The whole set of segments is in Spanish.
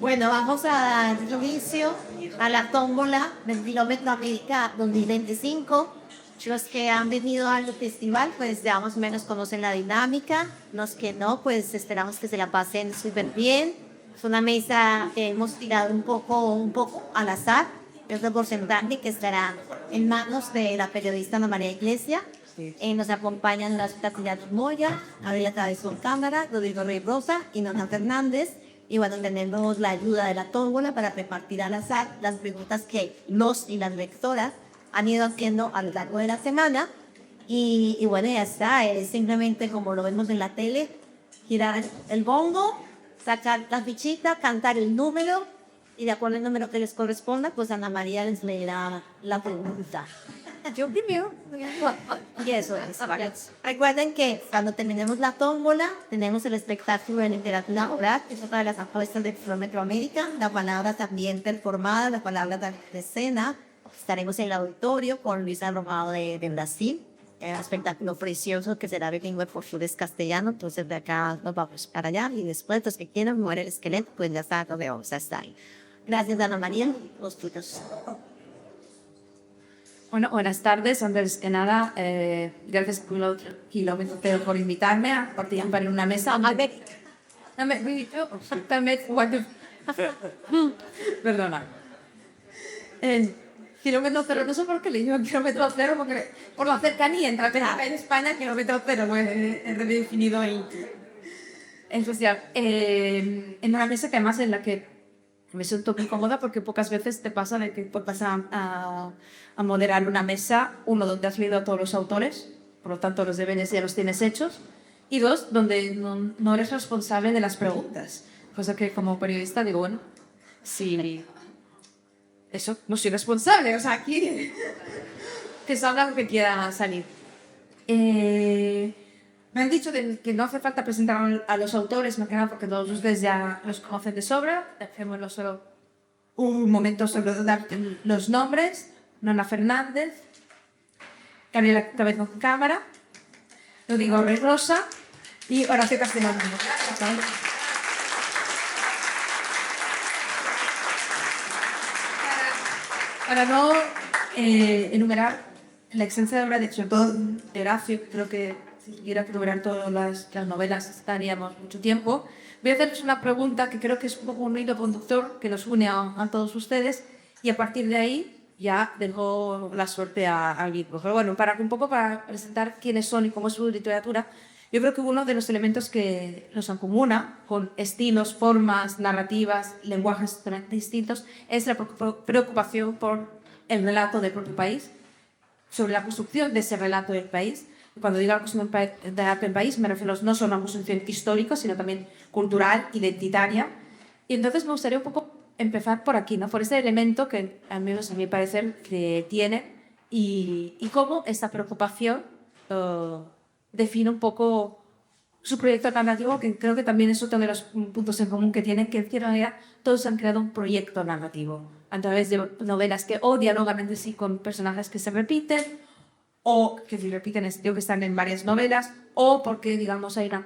Bueno, vamos a dar inicio a la tómbola del kilómetro América 2025. Los que han venido al festival, pues ya más o menos conocen la dinámica. Los que no, pues esperamos que se la pasen súper bien. Es una mesa que hemos tirado un poco al azar. Es el porcentaje que estará en manos de la periodista Ana María Iglesia. Nos acompañan las Tatiana Moya, Gabriela Cabezón Cámara, Rodrigo Rey Rosa y Nona Fernández. Y bueno, tenemos la ayuda de la tómbola para repartir al azar las preguntas que los y las lectoras han ido haciendo a lo largo de la semana. Y bueno, ya está. Es simplemente como lo vemos en la tele, girar el bongo, sacar la fichita, cantar el número y de acuerdo al número que les corresponda, pues Ana María les leerá la pregunta. Yo primero. Y eso es. Recuerden que cuando terminemos la tómbola, tenemos el espectáculo de literatura oral, que es otra de las apuestas de Kilómetro América. La palabra también performada, la palabra también de escena. Estaremos en el auditorio con Luisa Romado de Brasil. Un espectáculo precioso que será bilingüe portugués castellano. Entonces de acá nos vamos para allá. Y después, los que quieran mover el esqueleto, pues ya está donde vamos a estar. Gracias, Ana María. Los tuyos. Bueno, buenas tardes. Antes que nada, gracias por Kilómetro Cero por invitarme a participar en una mesa. Perdona. Kilómetro Cero, no sé por qué le digo Kilómetro Cero, porque por la cercanía entre en España, Kilómetro Cero, pues he redefinido en social. En una mesa que además en la que me siento muy cómoda porque pocas veces te pasa de que vas a moderar una mesa, uno, donde has leído a todos los autores, por lo tanto los deberes ya los tienes hechos, y dos, donde no eres responsable de las preguntas. Cosa que como periodista digo, bueno, sí, eso, no soy responsable, o sea, aquí que salga lo que quiera salir. Me han dicho que no hace falta presentar a los autores, más que nada porque todos ustedes ya los conocen de sobra. Dejémoslo solo un momento sobre dar los nombres. Nona Fernández, Gabriela Cabezón Cámara, Rodrigo Rey Rosa y Horacio Castellano. Para no enumerar la extensa obra de, sobre todo de Horacio, creo que si quisiera enumerar todas las novelas estaríamos mucho tiempo. Voy a hacerles una pregunta que creo que es un poco un hilo conductor que nos une a todos ustedes y a partir de ahí ya dejo la suerte al libro. Pero bueno, para presentar quiénes son y cómo es su literatura, yo creo que uno de los elementos que nos acomuna con estilos, formas, narrativas, lenguajes distintos es la preocupación por el relato del propio país, sobre la construcción de ese relato del país. Cuando digo la construcción del relato del país, me refiero no solo a una construcción histórica, sino también cultural, identitaria. Y entonces me gustaría un poco empezar por aquí, ¿no? Por ese elemento que, al menos a mi parecer, que tiene y cómo esta preocupación define un poco su proyecto narrativo, que creo que también es otro de los puntos en común que tienen, que en cierta manera todos han creado un proyecto narrativo a través de novelas que o dialogan entre sí con personajes que se repiten, o que se repiten que están en varias novelas, o porque, digamos, hay una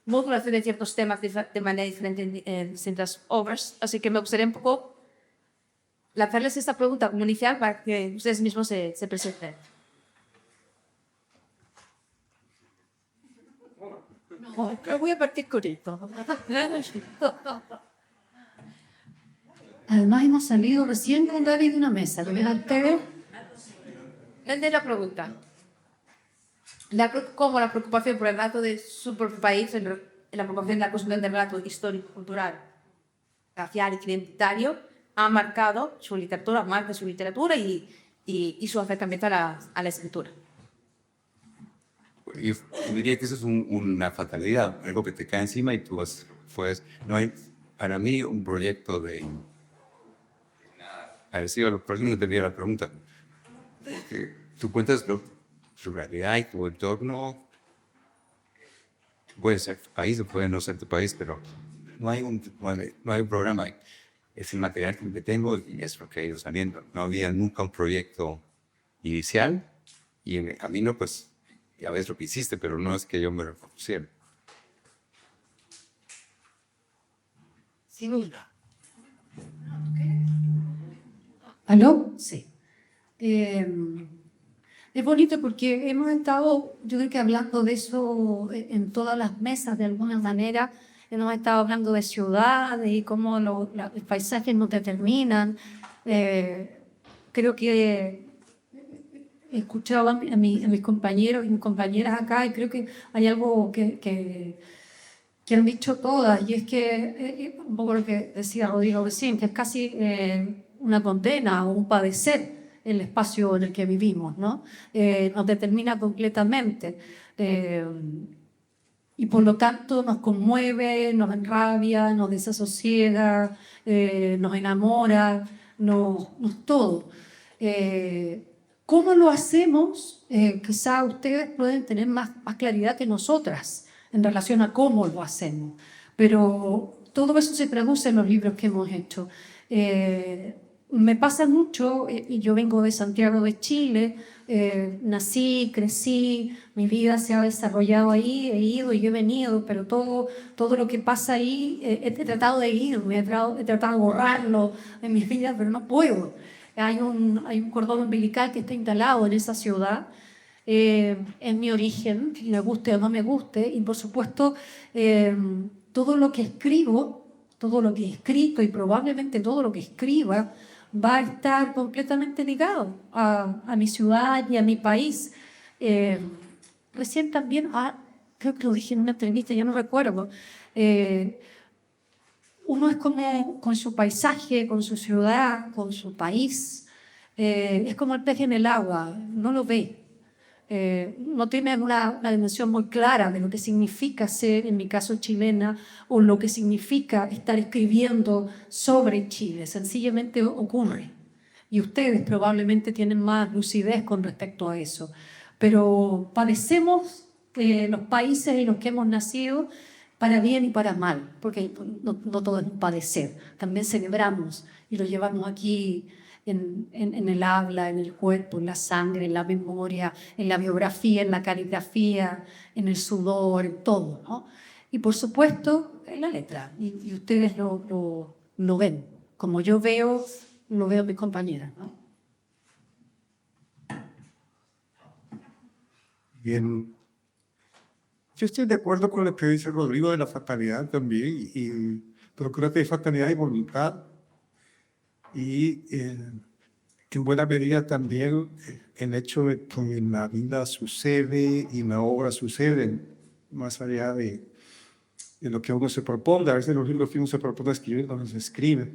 modulación de ciertos temas de manera diferente en distintas obras. Así que me gustaría un poco lanzarles esta pregunta como inicial para que ustedes mismos se presenten. Voy a partir con esto. Además, hemos salido recién con David de una mesa. ¿Dónde la pregunta? ¿Cómo la preocupación por el relato de su propio país, la preocupación de la construcción del relato histórico, cultural, racial y identitario, ha marcado su literatura, marca su literatura y su acercamiento a la escritura? Yo diría que eso es una fatalidad, algo que te cae encima y tú pues no hay para mí un proyecto de parecido, por eso no entendía la pregunta. Porque tú cuentas su realidad y tu entorno, puede ser tu país o puede no ser tu país, pero no hay un programa. es el material que tengo y es lo que ha ido saliendo. No había nunca un proyecto inicial y en el camino, pues, ya ves lo que hiciste, pero no es que yo me lo propusiera. Sin duda. ¿Aló? Sí. Es bonito porque hemos estado, yo creo que hablando de eso en todas las mesas de alguna manera. Hemos estado hablando de ciudades y cómo los paisajes nos determinan. Creo que he escuchado a mis compañeros y mis compañeras acá y creo que hay algo que han dicho todas, y es que, un poco lo que decía Rodrigo recién, que es casi una condena o un padecer el espacio en el que vivimos, ¿no? Nos determina completamente. Y por lo tanto nos conmueve, nos enrabia, nos desasosiega, nos enamora, nos todo. ¿Cómo lo hacemos? Quizá ustedes pueden tener más claridad que nosotras en relación a cómo lo hacemos, pero todo eso se traduce en los libros que hemos hecho. Me pasa mucho, y yo vengo de Santiago de Chile, nací, crecí, mi vida se ha desarrollado ahí, he ido y he venido, pero todo lo que pasa ahí he tratado de ir, he tratado de borrarlo en mis vidas, pero no puedo. Hay un cordón umbilical que está instalado en esa ciudad, en mi origen, me guste o no me guste, y por supuesto todo lo que escribo, todo lo que he escrito y probablemente todo lo que escriba va a estar completamente ligado a mi ciudad y a mi país. Recién también, creo que lo dije en una entrevista, ya no recuerdo, uno es como con su paisaje, con su ciudad, con su país, es como el pez en el agua, no lo ve. No tiene una dimensión muy clara de lo que significa ser, en mi caso chilena, o lo que significa estar escribiendo sobre Chile. Sencillamente ocurre. Y ustedes probablemente tienen más lucidez con respecto a eso. Pero padecemos los países en los que hemos nacido para bien y para mal, porque no todo es un padecer. También celebramos y lo llevamos aquí en el habla, en el cuerpo, en la sangre, en la memoria, en la biografía, en la caligrafía, en el sudor, en todo, ¿no? Y por supuesto, en la letra. Y ustedes lo ven, como yo lo veo mis compañeras, ¿no? Bien. Yo estoy de acuerdo con lo que dice Rodrigo de la fatalidad también, pero creo que hay fatalidad y voluntad. Y en buena medida también el hecho de que en la vida sucede y en la obra sucede, más allá de lo que uno se propone. A veces los libros que uno se propone escribir no los escribe.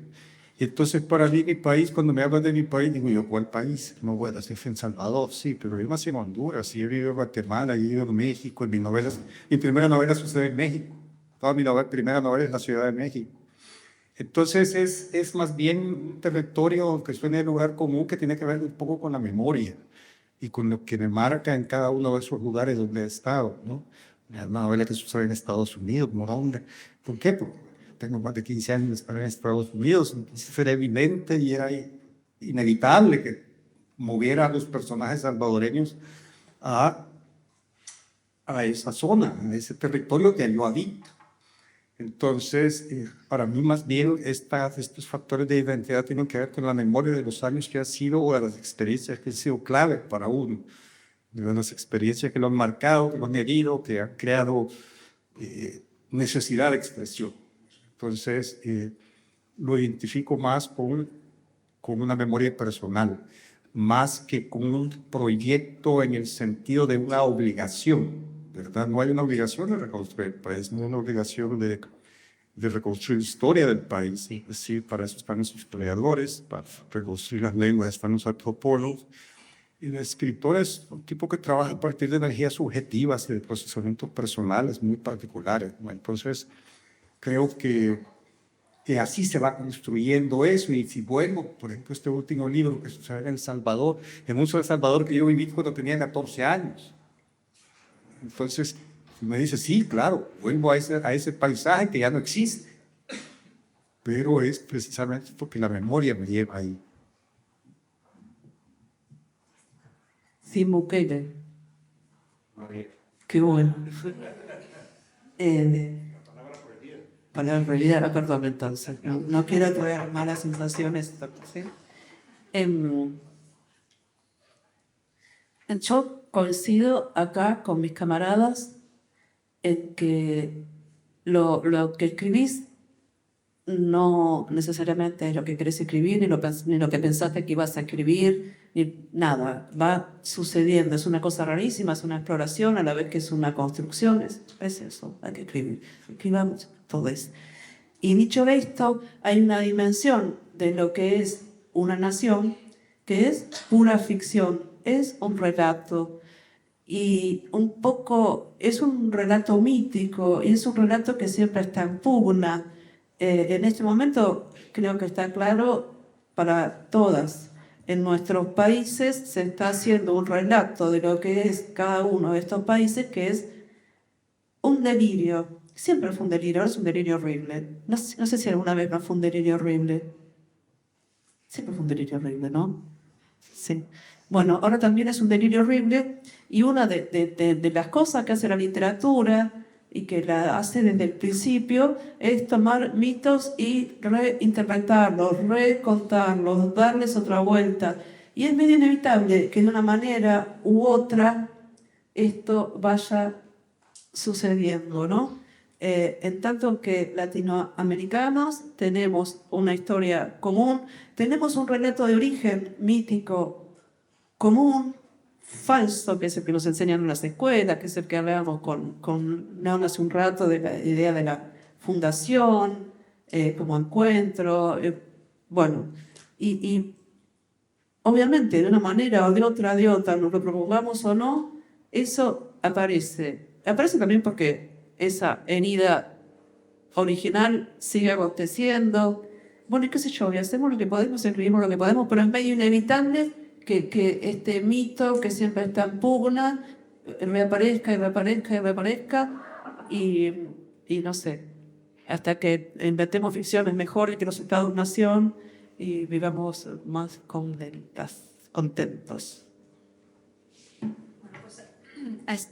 Y entonces para mí, mi país, cuando me hablan de mi país, digo yo, ¿cuál país? No voy a decir en Salvador, sí, pero yo nací en Honduras, y he vivido en Guatemala, he vivido en México, mi primera novela sucede en México. Toda mi primera novela es la Ciudad de México. Entonces es más bien un territorio que suena de lugar común, que tiene que ver un poco con la memoria y con lo que me marca en cada uno de esos lugares donde he estado, ¿no? Una novela que sucede en Estados Unidos, ¿no? ¿Por qué? Porque tengo más de 15 años de estar en Estados Unidos, entonces era evidente y era inevitable que moviera a los personajes salvadoreños a esa zona, a ese territorio que yo habito. Entonces, para mí más bien estos factores de identidad tienen que ver con la memoria de los años que ha sido o de las experiencias que han sido clave para uno, de las experiencias que lo han marcado, que lo han herido, que han creado necesidad de expresión. Entonces, lo identifico más con una memoria personal, más que con un proyecto en el sentido de una obligación. ¿Verdad? No hay una obligación de reconstruir el país, no hay una obligación de reconstruir la historia del país. Es decir, para eso están los historiadores, para reconstruir las lenguas están los antropólogos. Y el escritor es un tipo que trabaja a partir de energías subjetivas y de procesamientos personales muy particulares, ¿no? Entonces, creo que así se va construyendo eso. Y si vuelvo, por ejemplo, este último libro que sucede en El Salvador, en un El Salvador que yo viví cuando tenía 14 años. Entonces me dice, sí, claro, vuelvo a ese paisaje que ya no existe. pero es precisamente porque la memoria me lleva ahí. Sí, Mukele. Qué bueno. Palabra prohibida, perdón, entonces. No quiero traer malas sensaciones. ¿Sí? Yo coincido acá con mis camaradas en que lo que escribís no necesariamente es lo que querés escribir, ni lo que pensaste que ibas a escribir, ni nada. Va sucediendo, es una cosa rarísima, es una exploración a la vez que es una construcción. Es eso, hay que escribir. Escribamos todo eso. Y dicho esto, hay una dimensión de lo que es una nación que es pura ficción, es un relato. Y un poco es un relato mítico, y es un relato que siempre está en pugna. En este momento creo que está claro para todas. En nuestros países se está haciendo un relato de lo que es cada uno de estos países, que es un delirio. Siempre fue un delirio, ahora es un delirio horrible. No sé si alguna vez no fue un delirio horrible. Siempre fue un delirio horrible, ¿no? Sí. Bueno, ahora también es un delirio horrible, y una de las cosas que hace la literatura y que la hace desde el principio es tomar mitos y reinterpretarlos, recontarlos, darles otra vuelta. Y es medio inevitable que de una manera u otra esto vaya sucediendo, ¿no? En tanto que latinoamericanos tenemos una historia común, tenemos un relato de origen mítico común, falso, que es el que nos enseñan en las escuelas, que es el que hablábamos con León hace un rato, de la idea de la fundación, como encuentro, bueno, y obviamente de una manera o de otra, nos lo propongamos o no, eso aparece también porque esa herida original sigue aconteciendo. Bueno, y qué sé yo, y hacemos lo que podemos, escribimos lo que podemos, pero es medio inevitable que este mito que siempre está en pugna reaparezca y no sé, hasta que inventemos ficciones mejores que los Estados-nación y vivamos más contentos.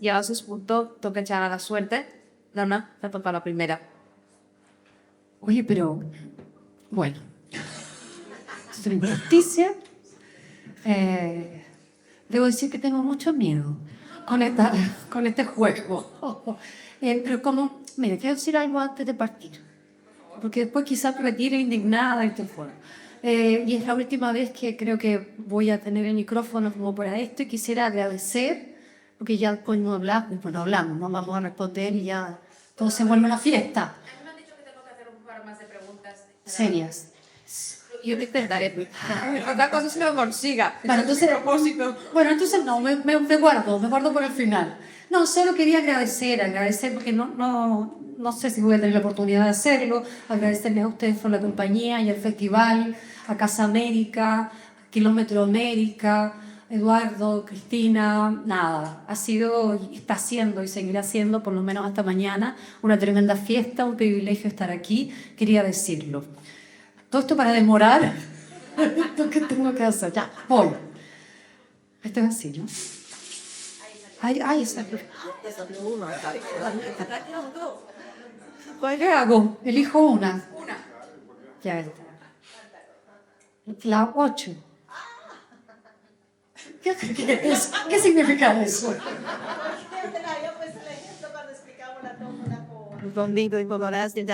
Llegados a ese punto, toca echar a la suerte. Lorna, te toca la primera. Oye, pero bueno, sin justicia, debo decir que tengo mucho miedo con este juego. Pero como, mira, quiero decir algo antes de partir, porque después quizás me retire indignada y este juego. Y es la última vez que creo que voy a tener el micrófono como para esto, y quisiera agradecer, porque ya después no hablamos, no vamos a responder y ya todo se vuelve una fiesta. Me han dicho que tengo que hacer un par más de preguntas Serias. Yo te intentaré. Otra cosa es que lo consiga. Vale, entonces, propósito. bueno, entonces no, me guardo por el final. No, solo quería agradecer porque no sé si voy a tener la oportunidad de hacerlo, agradecerles a ustedes por la compañía y el festival, a Casa América, a Kilómetro América, Eduardo, Cristina, nada, ha sido, está siendo y seguirá siendo, por lo menos hasta mañana, una tremenda fiesta, un privilegio estar aquí, quería decirlo. Todo esto para demorar lo que tengo que hacer. Ya, voy. Este es así, ¿no? Ay, esa. ¿Cuál hago? Elijo una. Ya está. La 8. ¿Qué significa eso?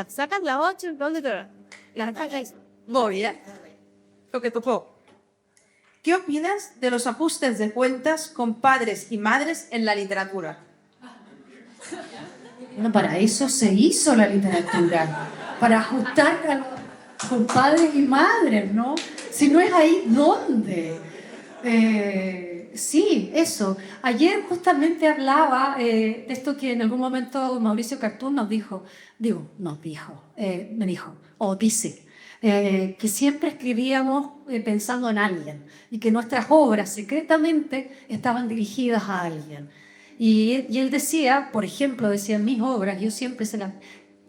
Sacan la 8, ¿dónde te la sacas? Muy bien. Lo que tocó. ¿Qué opinas de los ajustes de cuentas con padres y madres en la literatura? Bueno, para eso se hizo la literatura, para ajustar con padres y madres, ¿no? Si no es ahí, ¿dónde? Sí, eso. Ayer justamente hablaba de esto que en algún momento Mauricio Cartún me dijo, o dice, que siempre escribíamos pensando en alguien y que nuestras obras secretamente estaban dirigidas a alguien. Y él decía, por ejemplo, decía en mis obras, yo siempre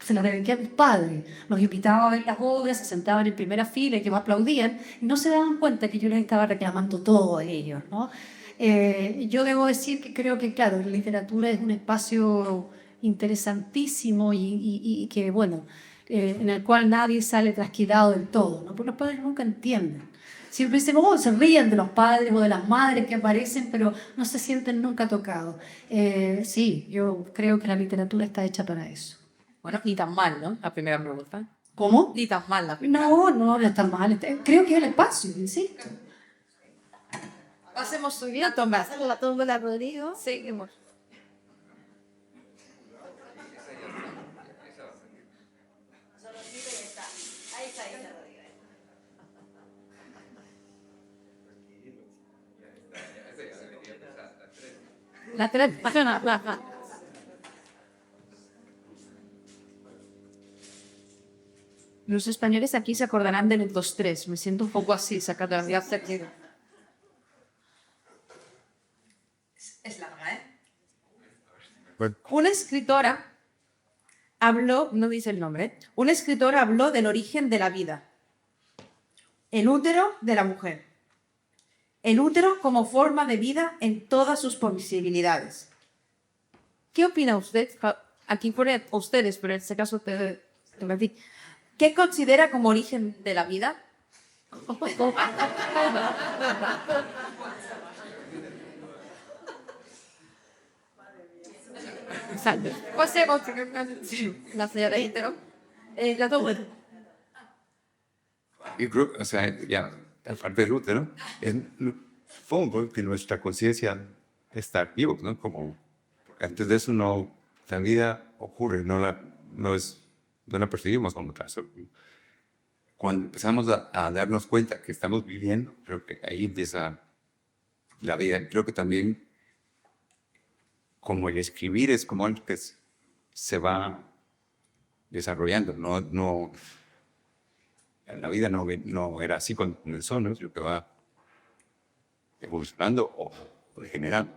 se las dediqué a mis padres. Los invitaba a ver las obras, se sentaban en primera fila y que me aplaudían, y no se daban cuenta que yo les estaba reclamando todo a ellos, ¿no? Yo debo decir que creo que, claro, la literatura es un espacio interesantísimo y que, bueno, en el cual nadie sale trasquilado del todo, ¿no? Porque los padres nunca entienden. Siempre dicen, oh, se ríen de los padres o de las madres que aparecen, pero no se sienten nunca tocados. Sí, yo creo que la literatura está hecha para eso. Bueno, ni tan mal, ¿no? La primera pregunta. ¿Cómo? Ni tan mal la primera. No está mal. Creo que es el espacio, insisto. Pasemos su vida, Tomás. La tómbola, Rodrigo. Seguimos. La tres. Los españoles aquí se acordarán del 2-3. Me siento un poco así, sacando la vida aquí. Es larga, ¿eh? Bueno, Una escritora habló, no dice el nombre, una escritora habló del origen de la vida. El útero de la mujer. El útero como forma de vida en todas sus posibilidades. ¿Qué opina usted? Aquí pone ustedes, pero en este caso te voy a decir. ¿Qué considera como origen de la vida? Pasemos la señora Intero. La tomo. Yo creo, o sea, ya, aparte del útero, supongo que nuestra conciencia está vivo, ¿no? Como antes de eso no, la vida ocurre, no la percibimos como tal. Cuando empezamos a darnos cuenta que estamos viviendo, creo que ahí empieza la vida. Creo que también como el escribir es como algo que se va desarrollando, la vida no era así con el sol, ¿no? Sino que va evolucionando o degenerando.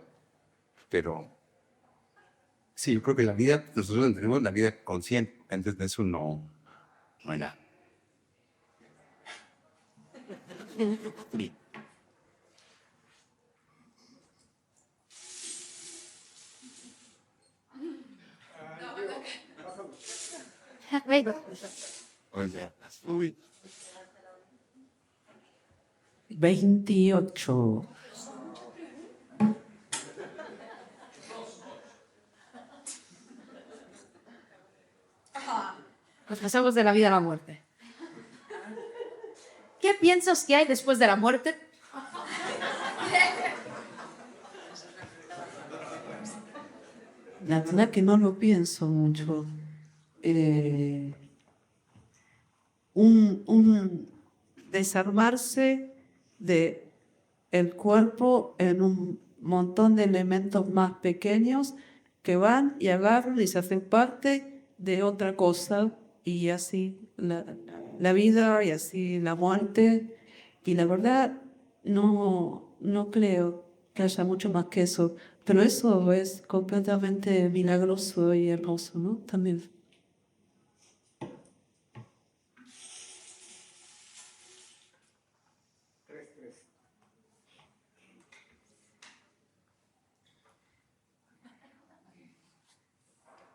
Pero sí, yo creo que la vida, nosotros tenemos la vida consciente. Antes de eso no era. uy, 28. Nos pasamos de la vida a la muerte. ¿Qué piensas que hay después de la muerte? La verdad que no lo pienso mucho. Un desarmarse de el cuerpo en un montón de elementos más pequeños que van y agarran y se hacen parte de otra cosa, y así la vida y así la muerte. Y la verdad no creo que haya mucho más que eso, pero eso es completamente milagroso y hermoso, ¿no? También.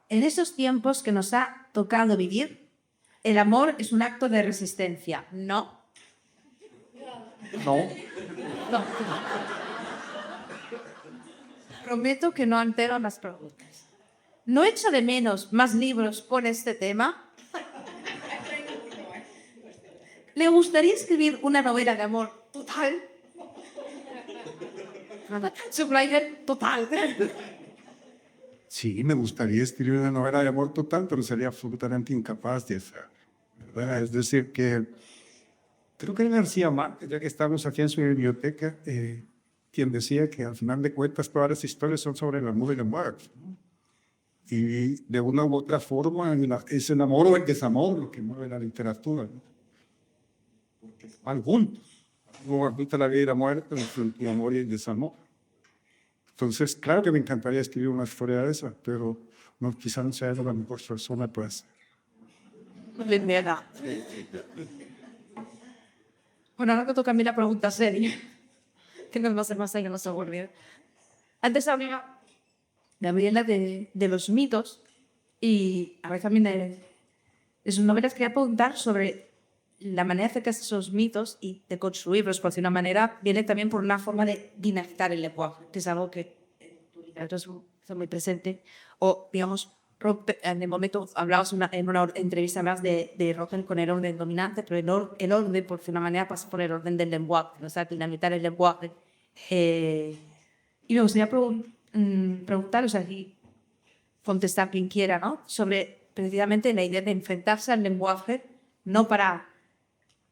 En esos tiempos que nos ha tocado vivir, el amor es un acto de resistencia. No. no. No. Prometo que no altero las preguntas. ¿No echo de menos más libros con este tema? ¿Le gustaría escribir una novela de amor total? Subrayer total. Sí, me gustaría escribir una novela de amor total, pero sería absolutamente incapaz de hacerlo, ¿verdad? Es decir, que creo que García Márquez, ya que estamos aquí en su biblioteca, quien decía que al final de cuentas todas las historias son sobre el amor y la muerte, ¿no? Y de una u otra forma es el amor o el desamor lo que mueve la literatura, ¿no? Porque van juntos. No ahorita la vida y la muerte, el amor y el desamor. Entonces, claro que me encantaría escribir una historia de esa, pero no, quizá no sea la mejor persona para hacer. Bueno, ahora que toca a mí la pregunta seria, que nos va a hacer más allá, no se aburrido. Antes hablaba, Gabriela, de los mitos y a veces también de sus novelas. Quería preguntar sobre la manera de acercarse a esos mitos y de construirlos, por decir una manera, viene también por una forma de dinamitar el lenguaje, que es algo que en tu literatura está muy presente. O, digamos, en el momento hablabas en una entrevista más de romper con el orden dominante, pero el orden, por decir una manera, pasa por el orden del lenguaje, o sea, dinamitar el lenguaje. Y me gustaría preguntar, o sea, y contestar quien quiera, ¿no? Sobre precisamente la idea de enfrentarse al lenguaje, no para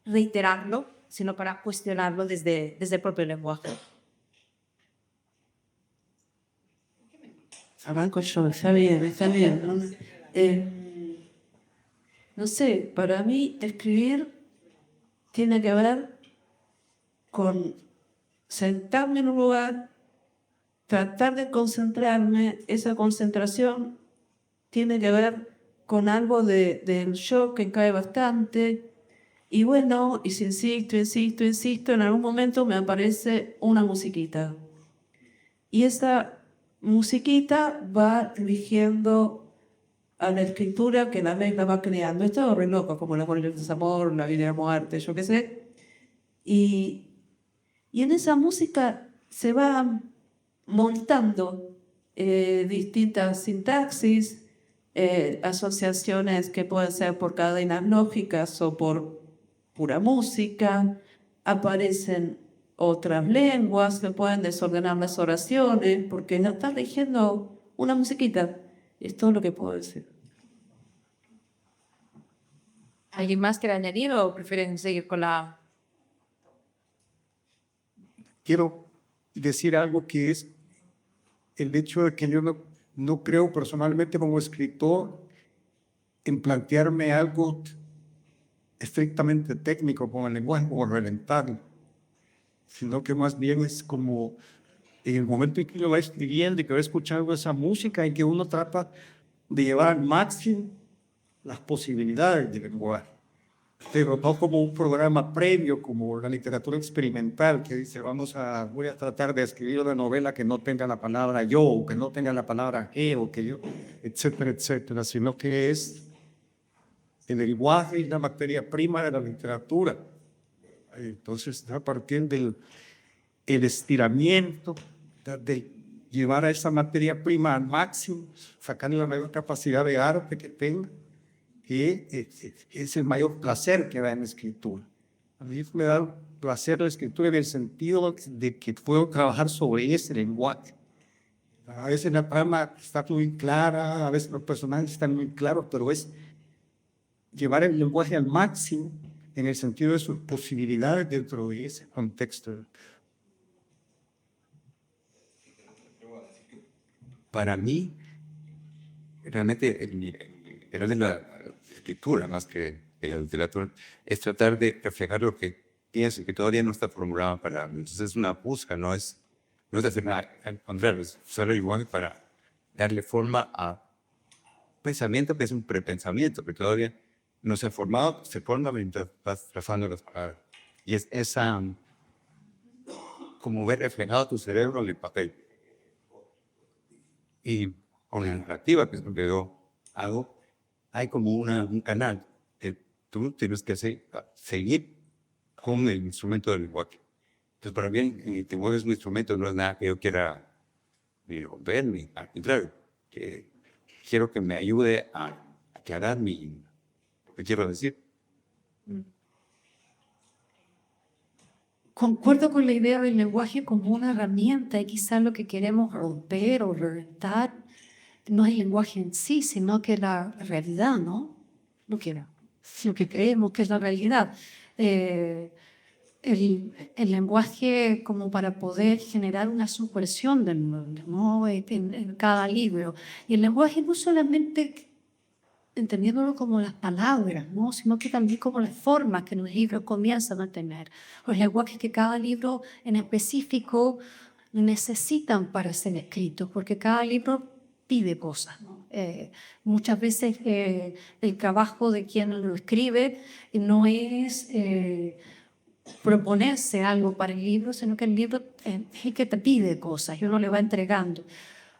reiterarlo, sino para cuestionarlo desde el propio lenguaje. Arranco yo, está bien. ¿No? No sé, para mí escribir tiene que ver con sentarme en un lugar, tratar de concentrarme. Esa concentración tiene que ver con algo del yo que cae bastante. Y bueno, y si insisto, en algún momento me aparece una musiquita. Y esa musiquita va dirigiendo a la escritura que la va creando. Esto es re loco, como el amor y el desamor, la vida y la muerte, yo qué sé. Y en esa música se va montando distintas sintaxis, asociaciones que pueden ser por cadenas lógicas o por pura música. Aparecen otras lenguas que pueden desordenar las oraciones, porque no está leyendo una musiquita. Es todo lo que puedo decir. ¿Alguien más quiere añadir o prefieren seguir con la...? Quiero decir algo que es el hecho de que yo no creo personalmente como escritor en plantearme algo estrictamente técnico con el lenguaje, como reventarlo, sino que más bien es como en el momento en que uno va escribiendo y que va escuchando esa música, en que uno trata de llevar al máximo las posibilidades del lenguaje, pero no como un programa previo, como la literatura experimental, que dice, voy a tratar de escribir una novela que no tenga la palabra yo, o que no tenga la palabra o que yo, etcétera, etcétera, sino que es el lenguaje y la materia prima de la literatura. Entonces, a partir del estiramiento, de llevar a esa materia prima al máximo, sacarle la mayor capacidad de arte que tenga, que es el mayor placer que da en la escritura. A mí me da placer la escritura en el sentido de que puedo trabajar sobre ese lenguaje. A veces la trama está muy clara, a veces los personajes están muy claros, pero es llevar el lenguaje al máximo en el sentido de sus posibilidades dentro de ese contexto. Para mí, realmente, el de la escritura, más que la literatura, es tratar de reflejar lo que pienso y que todavía no está formulado para mí. Entonces es una busca, no es hacer nada, al contrario, es usar el lenguaje para darle forma a un pensamiento que es un prepensamiento, que todavía no se ha formado, se forma mientras vas trazando las palabras. Y es esa, como ver reflejado tu cerebro en el papel. Y con la narrativa, que es lo que yo hago, hay como un canal que tú tienes que seguir con el instrumento del lenguaje. Entonces, para mí, el lenguaje es un instrumento, no es nada que yo quiera ni romper, ni al contrario, que quiero que me ayude a aclarar lo que quiero decir. Concuerdo con la idea del lenguaje como una herramienta y quizás lo que queremos romper o reventar no es el lenguaje en sí, sino que la realidad, ¿no? Lo que creemos que es la realidad. El lenguaje como para poder generar una subversión del mundo, ¿no? En cada libro. Y el lenguaje no solamente entendiéndolo como las palabras, ¿no? Sino que también como las formas que los libros comienzan a tener. Los lenguajes que cada libro en específico necesitan para ser escritos, porque cada libro pide cosas, ¿no? Muchas veces el trabajo de quien lo escribe no es proponerse algo para el libro, sino que el libro es el que te pide cosas y uno le va entregando.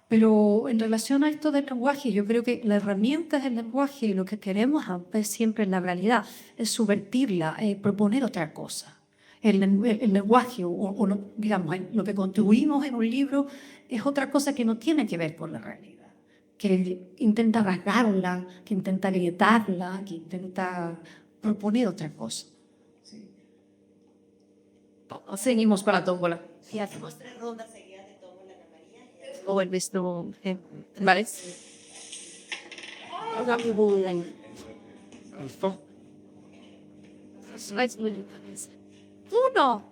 Pero en relación a esto del lenguaje, yo creo que la herramienta del lenguaje y lo que queremos ver siempre en la realidad es subvertirla, proponer otra cosa. El lenguaje, digamos, lo que construimos en un libro es otra cosa que no tiene que ver con la realidad, que intenta rasgarla, que intenta grietarla, que intenta proponer otra cosa. Seguimos con la tómbola. Y hacemos 3 rondas seguidas de tómbola en María. O el visto. ¿Vale? Uno.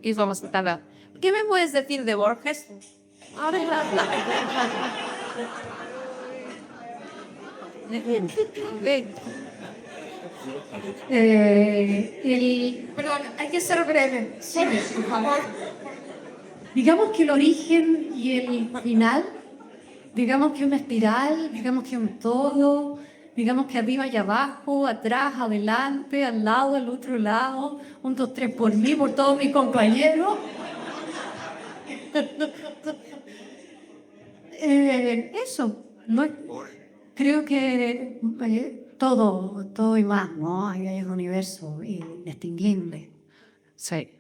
Y vamos a estar. ¿Qué me puedes decir de Borges? Perdón, hay que ser breve. Sí, por favor. Digamos que el origen y el final, digamos que una espiral, digamos que un todo, digamos que arriba y abajo, atrás, adelante, al lado, al otro lado, 1, 2, 3 por mí, por todos mis compañeros. Eso, ¿no? Creo que todo y más, ¿no? Hay un universo inextinguible. Sí.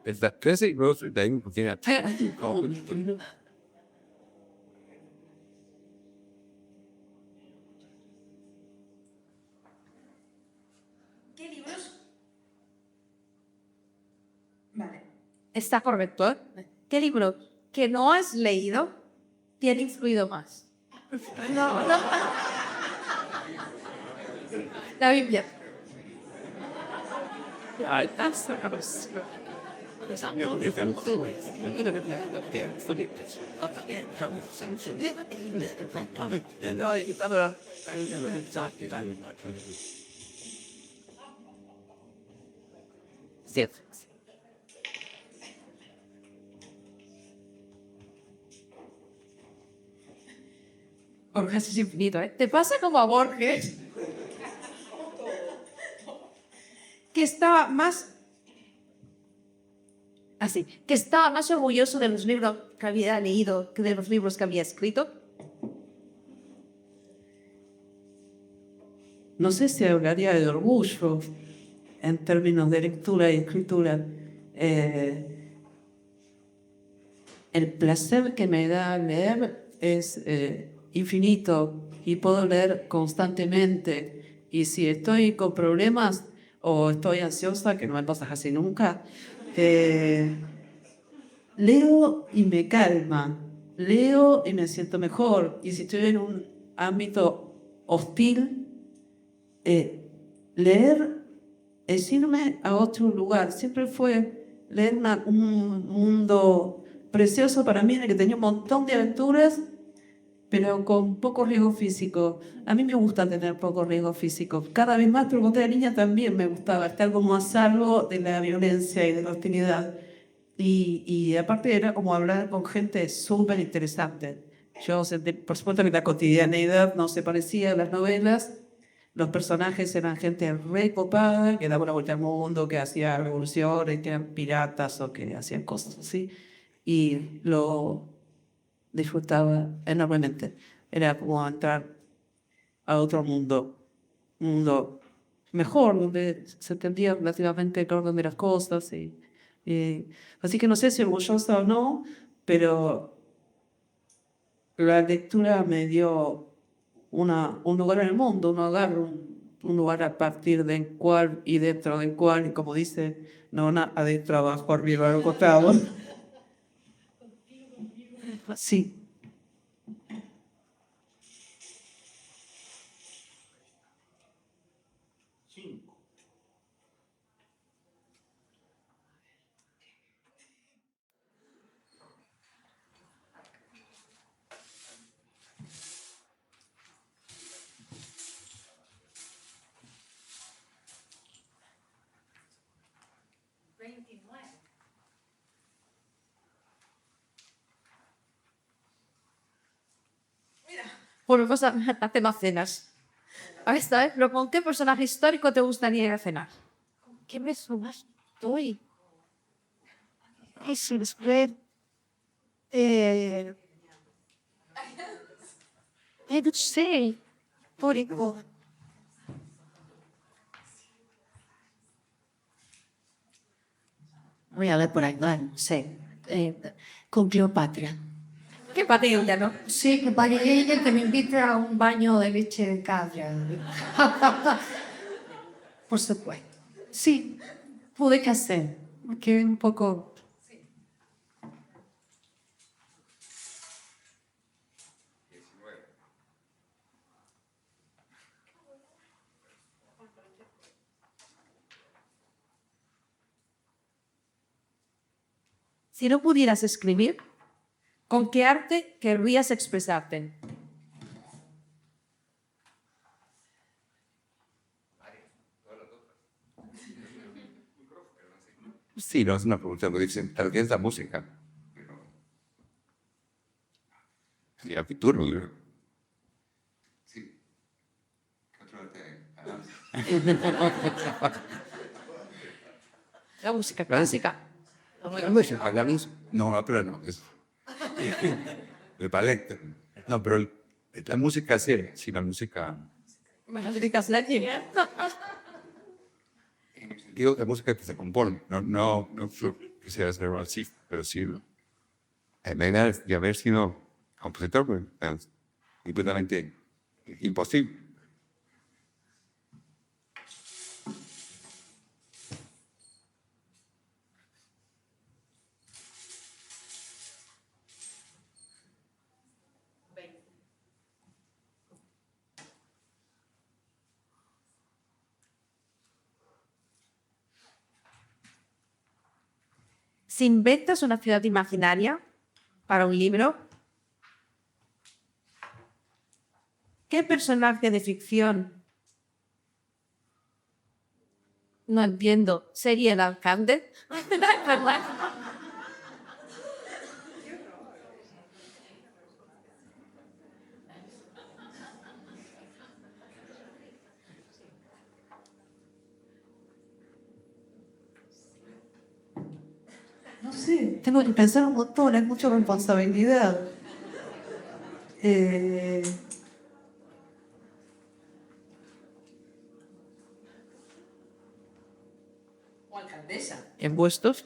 Es la 13 y luego de ahí tiene. ¿Qué libros? Vale. Está correcto. ¿Qué libro que no has leído te ha influido más? No. La Biblia. Sí. Borges es infinito, ¿eh? Te pasa como a Borges, que estaba más así, que estaba más orgulloso de los libros que había leído que de los libros que había escrito. No sé si hablaría de orgullo en términos de lectura y escritura. El placer que me da leer es infinito y puedo leer constantemente. Y si estoy con problemas o estoy ansiosa, que no me pasa casi nunca, leo y me calma, leo y me siento mejor. Y si estoy en un ámbito hostil, leer es irme a otro lugar. Siempre fue leer un mundo precioso para mí, en el que tenía un montón de aventuras, pero con poco riesgo físico. A mí me gusta tener poco riesgo físico. Cada vez más, pero cuando era niña también me gustaba estar como a salvo de la violencia y de la hostilidad. Y aparte era como hablar con gente súper interesante. Yo sentí, por supuesto que la cotidianeidad no se parecía a las novelas. Los personajes eran gente re copada, que daba una vuelta al mundo, que hacía revoluciones, que eran piratas o que hacían cosas así. Y lo disfrutaba enormemente. Era como entrar a otro mundo, un mundo mejor, donde se entendía relativamente el orden de las cosas. Así que no sé si orgullosa o no, pero la lectura me dio un lugar en el mundo, un hogar, un lugar a partir del cual y dentro del cual, y como dice Nona, adentro, abajo, arriba, al costado. Sí. Por cosa, hacemos cenas. A ver, esta vez, pero ¿con qué personaje histórico te gustaría ir a cenar? ¿Qué me sumas hoy? Eso es ver. No sé. Por igual. Voy a ver por ahí, no sé. Con Cleopatra. Qué patilla, ¿no? Sí, que para ella que me invite a un baño de leche de cabra. Por supuesto. Sí, pude que hacer, porque un poco... Si no pudieras escribir, ¿con qué arte querrías expresarte? Sí, no es una pregunta muy difícil. Tal vez la música. Sí, a futuro. ¿No? Sí. La música clásica. No, pero no. Es, el ballet. No, pero la música seria. Sí, la música. Bueno, dedicas la Digo, la música que se compone. No quisiera ser así, pero sí. La idea de haber sido compositor, pues, es completamente imposible. Si inventas una ciudad imaginaria para un libro, ¿qué personaje de ficción? No entiendo. ¿Sería el alcalde? No sé, tengo que pensar un montón, es mucha responsabilidad. ¿En vuestros?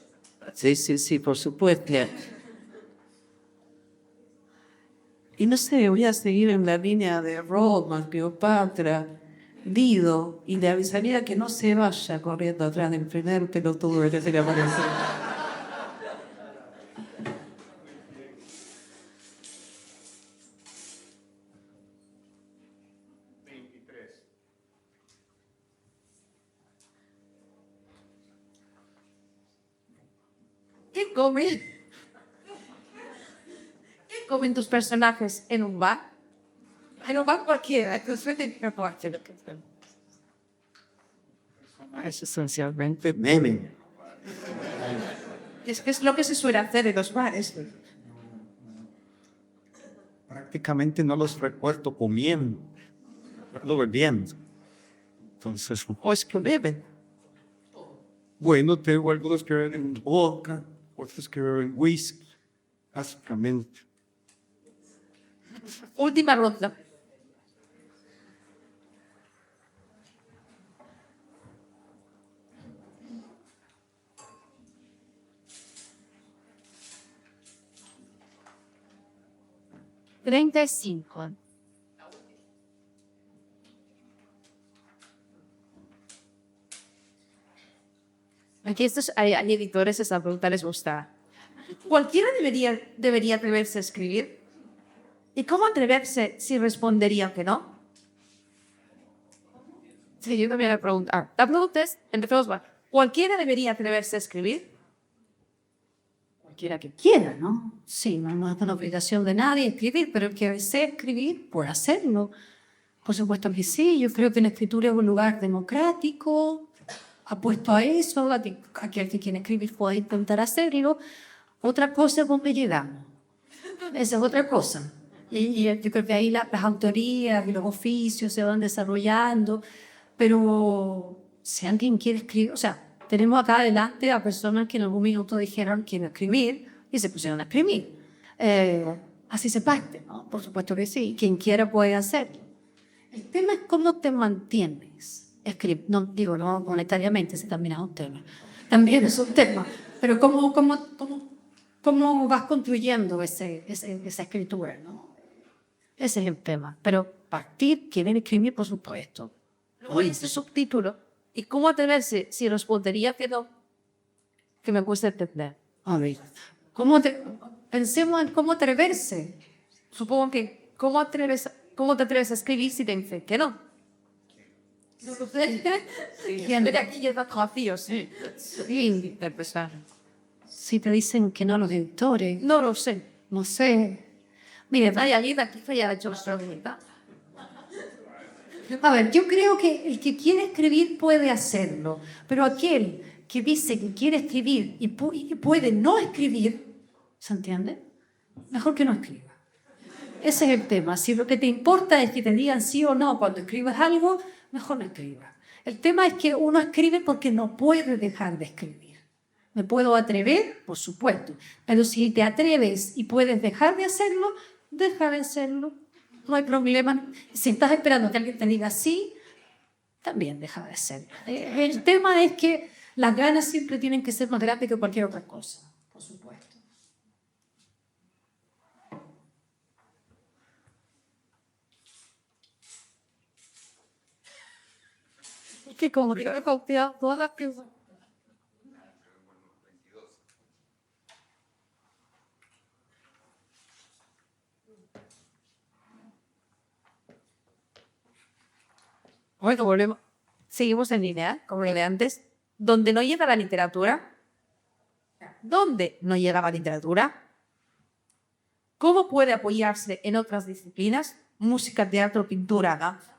Sí, sí, sí, por supuesto. Y no sé, voy a seguir en la línea de Roma, Cleopatra, Dido, y le avisaría que no se vaya corriendo atrás del primer pelotudo que se le aparece. ¿Qué comen? ¿Qué comen tus personajes en un bar? En un bar cualquiera, que suele reporte lo que sea. Es esencialmente meme. Es que es lo que se suele hacer en los bares. Prácticamente no los recuerdo comiendo, recuerdo bebiendo. Entonces, O es que beben. bueno, tengo algunos que beben vodka, otros que beben whisky, básicamente. Última ronda. $35. Aquí hay editores, esta pregunta les gusta. ¿Cualquiera debería atreverse a escribir? ¿Y cómo atreverse si respondería que no? Sí, yo también la pregunta. La pregunta es, empezamos mal. ¿Cualquiera debería atreverse a escribir? Cualquiera que quiera, ¿no? Sí, no es una obligación de nadie escribir, pero el que desee escribir, por hacerlo. Por supuesto que sí, yo creo que la escritura es un lugar democrático, apuesto a eso, a que aquel que quiere escribir puede intentar hacerlo. Otra cosa es dónde llegamos. Esa es otra cosa. Y yo creo que ahí las autorías y los oficios se van desarrollando, pero si alguien quiere escribir, o sea, tenemos acá adelante a personas que en algún minuto dijeron quiero escribir y se pusieron a escribir. Así se parte, ¿no? Por supuesto que sí, quien quiera puede hacerlo. El tema es cómo te mantienes. No digo, no monetariamente, ese también es un tema. También es un tema, pero cómo vas construyendo esa escritura, ¿no? Ese es el tema. Pero partir, quieren escribir, por supuesto. Luego ese subtítulo. ¿Y cómo atreverse si respondería que no? Que me cuesta entender. A ver, pensemos en cómo atreverse. Supongo que, ¿cómo te atreves a escribir si te dicen que no? No lo sé. Pero aquí ya está vacío, sí. Sí, empezar. Si te dicen que no los editores, no lo sé, no sé. Mire, vaya allí, aquí ya ha hecho la pregunta. A ver, yo creo que el que quiere escribir puede hacerlo, pero aquel que dice que quiere escribir y puede no escribir, ¿se entiende? Mejor que no escriba. Ese es el tema. Si lo que te importa es que te digan sí o no cuando escribas algo, mejor no escribas. El tema es que uno escribe porque no puede dejar de escribir. ¿Me puedo atrever? Por supuesto. Pero si te atreves y puedes dejar de hacerlo, deja de hacerlo. No hay problema. Si estás esperando que alguien te diga sí, también deja de hacerlo. El tema es que las ganas siempre tienen que ser más grandes que cualquier otra cosa. Por supuesto. Que como digo, he copiado todas las cosas. Bueno, volvemos. Seguimos en línea, como lo de antes. ¿Dónde no llega la literatura? ¿Dónde no llega la literatura? ¿Cómo puede apoyarse en otras disciplinas? Música, teatro, pintura, danza.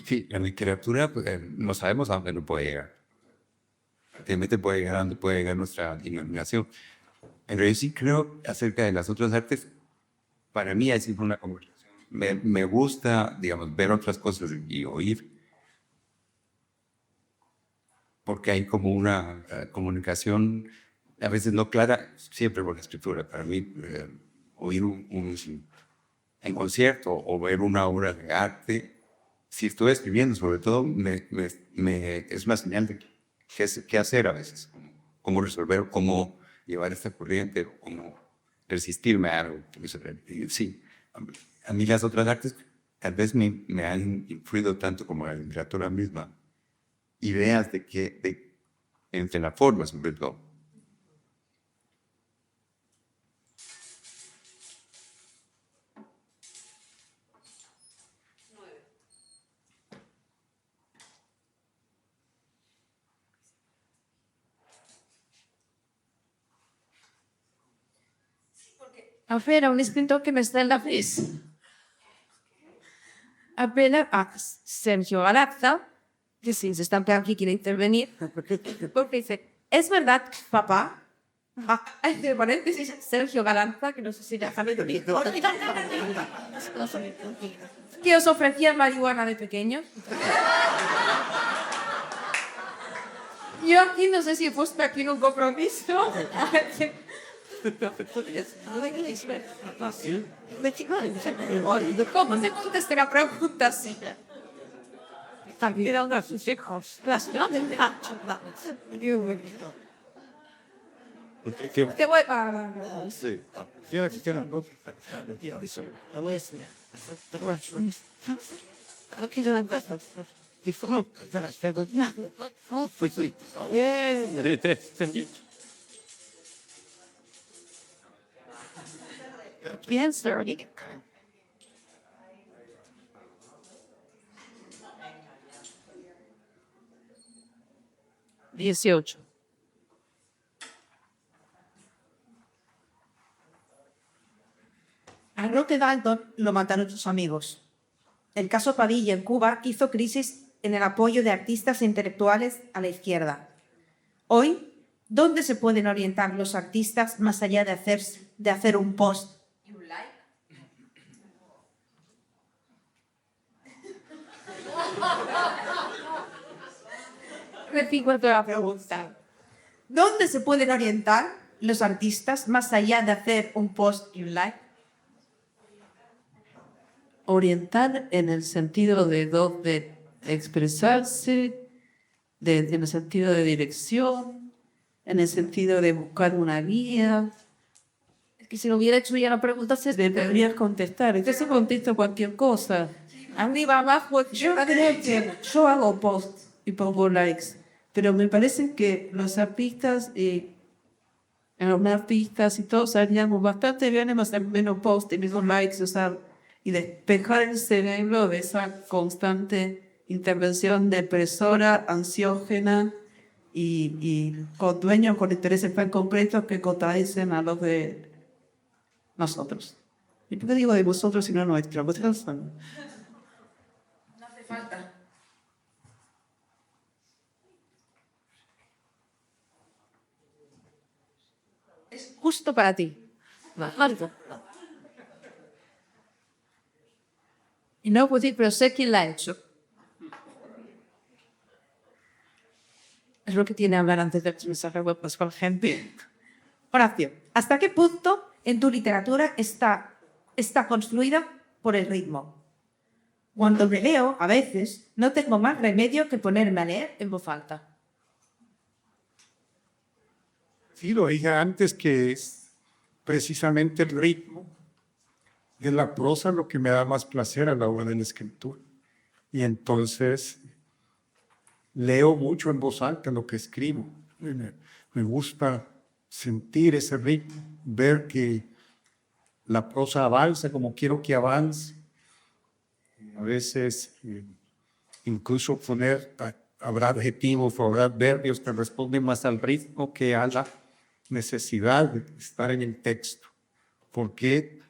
Sí, la literatura pues, no sabemos a dónde no puede llegar. Realmente puede llegar a donde puede llegar nuestra imaginación. Pero yo sí creo acerca de las otras artes, para mí hay siempre una conversación. Me gusta, digamos, ver otras cosas y oír, porque hay como una comunicación, a veces no clara, siempre con la escritura. Para mí, oír en concierto o ver una obra de arte, si estoy escribiendo, sobre todo, es una señal de qué hacer a veces, cómo resolver, cómo llevar esta corriente, cómo resistirme a algo. Sí, a mí las otras artes tal vez me han influido tanto como la literatura misma. Ideas entre la forma, sobre todo. Apenas un escritor que me está en la fresa. Apenas a Sergio Galarza, que sí, se está en plan que quiere intervenir, porque dice, ¿es verdad, papá? Entre paréntesis, Sergio Galarza, que no sé si ya sabe que os ofrecía marihuana de pequeños. Yo aquí no sé si he puesto aquí en un compromiso. ¿Cómo se contesta la pregunta? Están mirando a sus hijos. Te voy a... Sí. Bien, sir. 18. A Roque Dalton lo mataron sus amigos. El caso Padilla en Cuba hizo crisis en el apoyo de artistas e intelectuales a la izquierda. Hoy, ¿dónde se pueden orientar los artistas más allá de hacer un post y un like? Repito la pregunta. ¿Dónde se pueden orientar los artistas más allá de hacer un post y un like? Orientar en el sentido de expresarse, en el sentido de dirección, en el sentido de buscar una guía. Es que si lo hubiera hecho ya la pregunta se Deberías contestar. Usted se contesta cualquier cosa. Arriba, abajo, Yo hago posts y pongo likes, pero me parece que los artistas y todos haríamos bastante bien en hacer menos posts y menos likes, y despejar el cerebro de esa constante intervención depresora, ansiógena y con dueños con intereses tan concretos que contradicen a los de nosotros. ¿Y por qué digo de vosotros y no nuestros? Vosotros son. no hace falta. Es justo para ti. Marta. Y no puedo decir, pero sé quién la ha hecho. Es lo que tiene hablar antes de los mensajes web pues, con gente. Horacio, ¿hasta qué punto en tu literatura está construida por el ritmo? Cuando me leo, a veces, no tengo más remedio que ponerme a leer en voz alta. Sí, lo dije antes que es precisamente el ritmo de la prosa lo que me da más placer a la hora de la escritura. Y entonces leo mucho en voz alta lo que escribo. Me gusta sentir ese ritmo, ver que la prosa avanza como quiero que avance. A veces incluso habrá adjetivos o habrá verbos que responden más al ritmo que a la necesidad de estar en el texto. Porque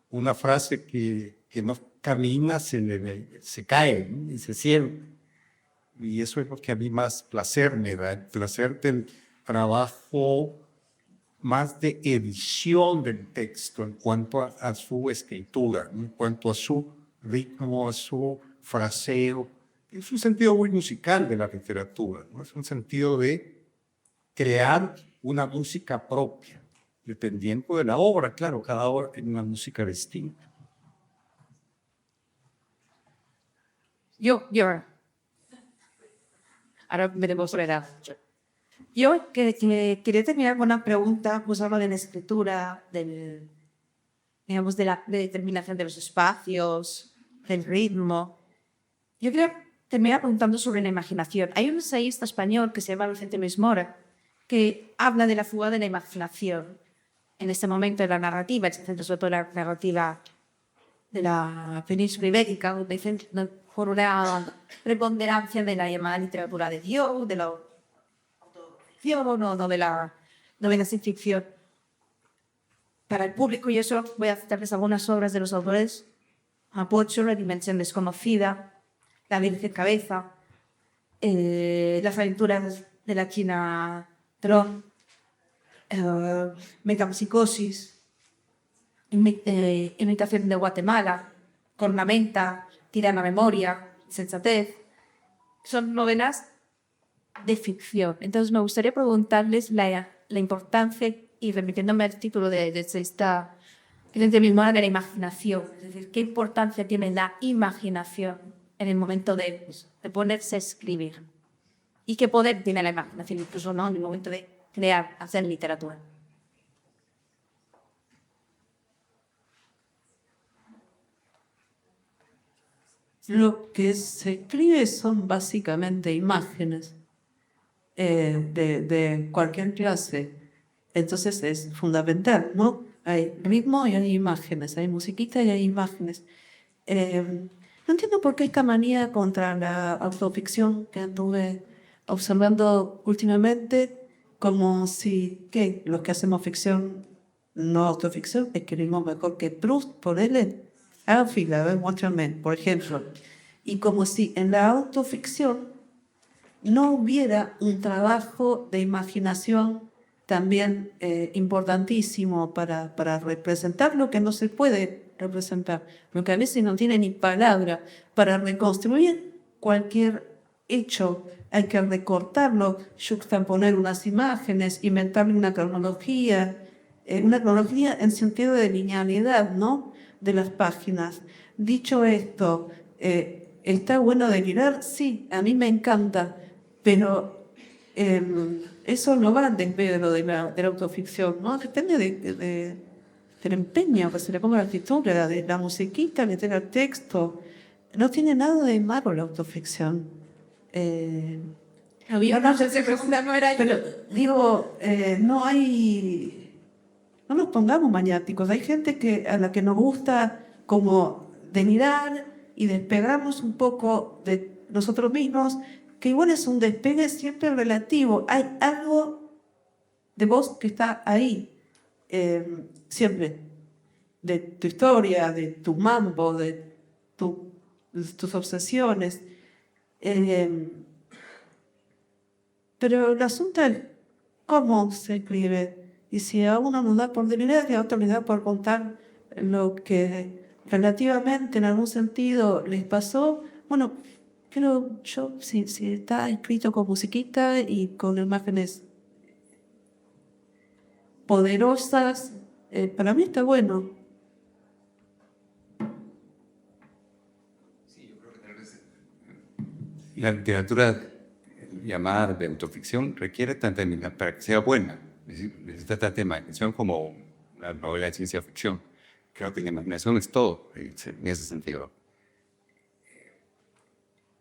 una frase que no camina se cae, ¿no? Y se cierra. Y eso es lo que a mí más placer me da, el placer del trabajo más de edición del texto en cuanto a su escritura, en cuanto a su ritmo, a su fraseo. Es un sentido muy musical de la literatura, ¿no? Es un sentido de crear una música propia, dependiendo de la obra, claro, cada obra tiene una música distinta. Yo. Ahora veremos la. Yo quería terminar con una pregunta, pues hablo de la escritura, digamos, de la determinación de los espacios, del ritmo. Yo quería terminar preguntando sobre la imaginación. Hay un ensayista español que se llama Vicente Luis Mora, que habla de la fuga de la imaginación en este momento de la narrativa, se centra sobre todo en la narrativa de la península ibérica, donde dicen por una preponderancia de la llamada literatura de Dios, de la autoficción o de la novela sin ficción. Para el público, y eso voy a citarles algunas obras de los autores: Apocho, La dimensión desconocida, La Virgen Cabeza, Las aventuras de la China Tron, Metapsicosis, Imitación de Guatemala, Cornamenta, Tirana Memoria, Sensatez. Son novelas de ficción. Entonces me gustaría preguntarles la importancia, y remitiéndome al título de esta misma, de la imaginación. Es decir, qué importancia tiene la imaginación en el momento de ponerse a escribir. Y qué poder tiene la imaginación, incluso ¿no? en el momento de crear, hacer literatura. Lo que se escribe son básicamente imágenes de cualquier clase. Entonces es fundamental, ¿no? Hay ritmo y hay imágenes, hay musiquita y hay imágenes. No entiendo por qué esta manía contra la autoficción que anduve observando últimamente, como si los que hacemos ficción, no autoficción, escribimos mejor que Proust, por él. Muéstrame, por ejemplo. Y como si en la autoficción no hubiera un trabajo de imaginación también importantísimo para representar lo que no se puede representar, lo que a veces no tiene ni palabra. Para reconstruir cualquier hecho hay que recortarlo, juxtaponer unas imágenes, inventarle una cronología en sentido de linealidad, ¿no?, de las páginas. Dicho esto, ¿está bueno delirar? Sí, a mí me encanta, pero eso no va desde lo de la autoficción, ¿no? Depende del empeño que se le ponga la escritura, de la musiquita, leer el texto. No tiene nada de malo la autoficción. Había una pregunta, no era yo. Pero digo, no nos pongamos maniáticos. Hay gente a la que nos gusta como delirar y despegarnos un poco de nosotros mismos, que igual es un despegue siempre relativo. Hay algo de vos que está ahí, siempre, de tu historia, de tu mambo, de tus obsesiones. Pero el asunto es cómo se escribe. Y si a uno nos da por delirar y a otro le da por contar lo que relativamente en algún sentido les pasó, bueno, creo yo, si está escrito con musiquita y con imágenes poderosas, para mí está bueno. La literatura llamada de autoficción requiere tanta imaginación para que sea buena. Necesita tanta imaginación como la novela de ciencia ficción. Creo que la imaginación es todo en ese sentido.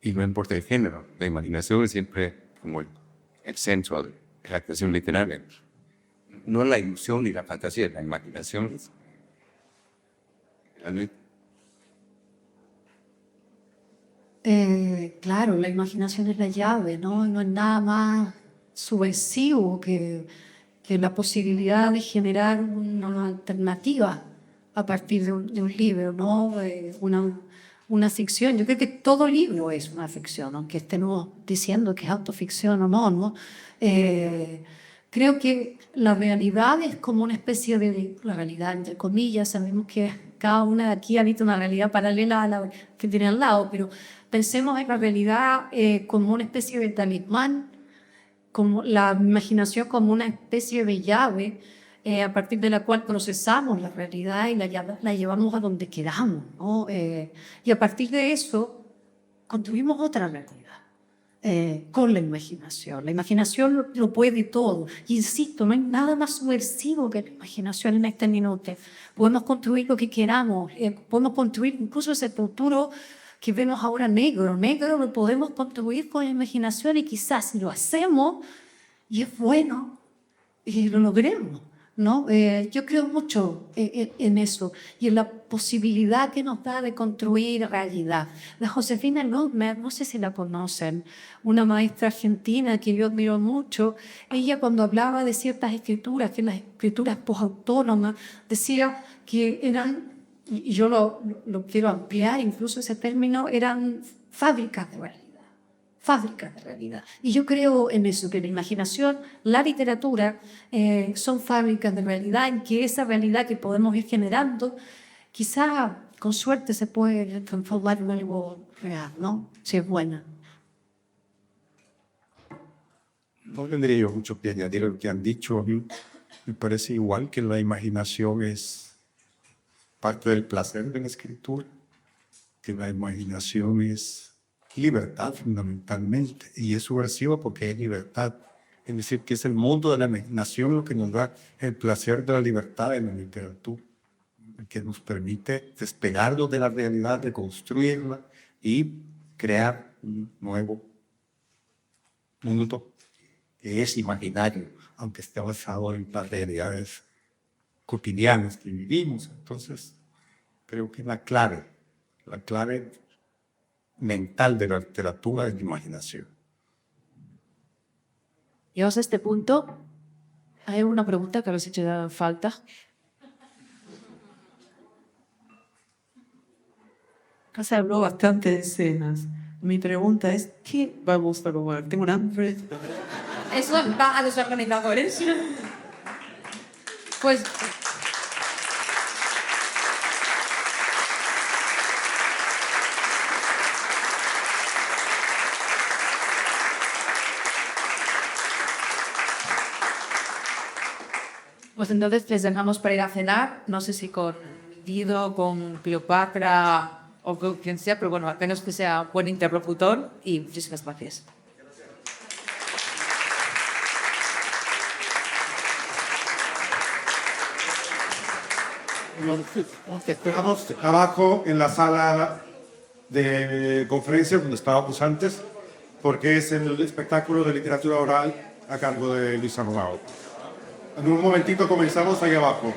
Y no importa el género, la imaginación es siempre como el centro de la creación literaria. No la ilusión ni la fantasía, la imaginación. Claro, la imaginación es la llave, ¿no? No es nada más subversivo que la posibilidad de generar una alternativa a partir de un libro, ¿no? Una ficción. Yo creo que todo libro es una ficción, aunque estemos diciendo que es autoficción o no, ¿no? Creo que la realidad es como una especie la realidad, entre comillas, sabemos que cada una de aquí habita una realidad paralela a la que tiene al lado, pero pensemos en la realidad como una especie de talismán, como la imaginación como una especie de llave a partir de la cual procesamos la realidad y la llevamos a donde queramos, ¿no? Y a partir de eso construimos otra realidad. Con la imaginación. La imaginación lo puede todo. Y insisto, no hay nada más subversivo que la imaginación en este minuto. Podemos construir lo que queramos, podemos construir incluso ese futuro que vemos ahora negro. Negro lo podemos construir con la imaginación y quizás si lo hacemos y es bueno, y lo logremos, ¿no? Yo creo mucho en eso y en la posibilidad que nos da de construir realidad. La Josefina López, no sé si la conocen, una maestra argentina que yo admiro mucho. Ella, cuando hablaba de ciertas escrituras, que las escrituras posautónomas, decía que eran, y yo lo quiero ampliar, incluso ese término, eran fábricas de realidad. Fábricas de realidad. Y yo creo en eso, que la imaginación, la literatura, son fábricas de realidad, en que esa realidad que podemos ir generando, quizá con suerte se puede transformar en algo real, ¿no? Si es buena. No tendría yo mucho que añadir a lo que han dicho. Me parece igual que la imaginación es parte del placer de la escritura, que la imaginación es libertad fundamentalmente, y es subversiva porque es libertad. Es decir, que es el mundo de la imaginación lo que nos da el placer de la libertad en la literatura, que nos permite despegarnos de la realidad, de construirla y crear un nuevo mundo que es imaginario, aunque esté basado en las realidades cotidianas que vivimos. Entonces, creo que la clave mental de la literatura es la imaginación. Llegados a este punto, hay una pregunta que a veces te da falta. Acá se habló bastante de escenas. Mi pregunta es, ¿qué vamos a comer? Tengo un hambre. Eso va a los organizadores. Pues Pues entonces les dejamos para ir a cenar, no sé si con Guido, con Cleopatra o con quien sea, pero bueno, al menos que sea un buen interlocutor y muchísimas gracias. Te esperamos abajo en la sala de conferencias donde estábamos antes, porque es el espectáculo de literatura oral a cargo de Luisa Romao. En un momentito comenzamos ahí abajo.